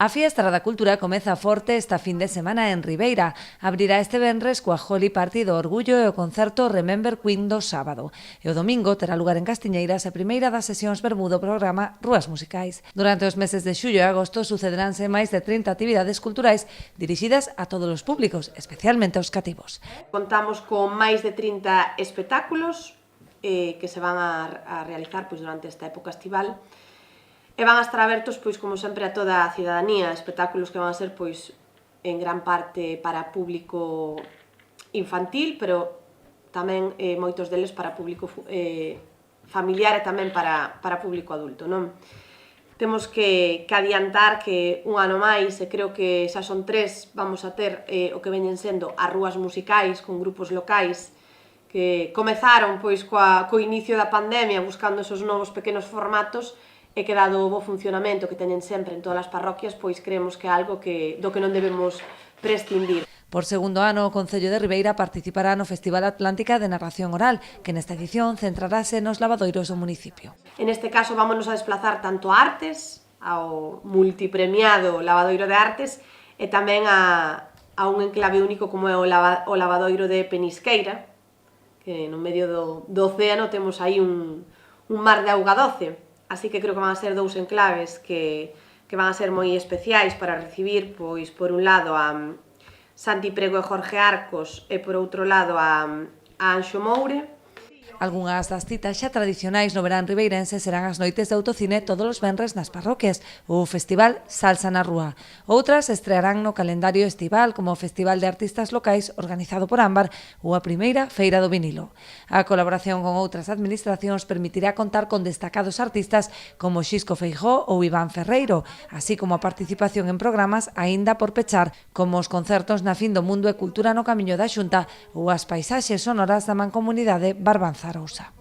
A Fiestra da Cultura comeza forte esta fin de semana en Ribeira. Abrirá este venres coa Joli Party do Orgullo e o concerto Remember Queen do sábado. E o domingo terá lugar en Castiñeiras a primeira das sesións vermú do programa Rúas Musicais. Durante os meses de xullo e agosto sucederánse máis de 30 actividades culturais dirixidas a todos os públicos, especialmente aos cativos. Contamos con máis de 30 espectáculos que se van a realizar durante esta época estival. E van a estar abertos, como sempre, a toda a cidadanía, espectáculos que van a ser, en gran parte para público infantil, pero tamén moitos deles para público familiar e tamén para público adulto, non? Temos que adiantar que un ano máis, e creo que xa son 3, vamos a ter o que veñen sendo as rúas musicais con grupos locais que comezaron co inicio da pandemia buscando esos novos pequenos formatos e que dado o bo funcionamento que teñen sempre en todas as parroquias, creemos que é algo do que non debemos prescindir. Por segundo ano, o Concello de Ribeira participará no Festival Atlántica de Narración Oral, que nesta edición centrarase nos lavadoiros do municipio. En este caso, vámonos a desplazar tanto a Artes, ao multipremiado Lavadoiro de Artes, e tamén a un enclave único como é o lavadoiro de Penisqueira, que no medio do océano temos aí un mar de auga doce. Así que creo que van a ser dous enclaves que van a ser moi especiais para recibir, por un lado, a Santi Prego e Jorge Arcos e, por outro lado, a Anxo Moure. Algunhas das citas xa tradicionais no verán ribeirense serán as noites de autocine todos os venres nas parroquias, o Festival Salsa na Rúa. Outras estrearán no calendario estival como o Festival de Artistas Locais organizado por Ámbar ou a primeira Feira do Vinilo. A colaboración con outras administracións permitirá contar con destacados artistas como Xisco Feijó ou Iván Ferreiro, así como a participación en programas aínda por pechar, como os concertos na Fin do Mundo e Cultura no Camiño da Xunta ou as paisaxes sonoras da Mancomunidade Barbanza Arousa.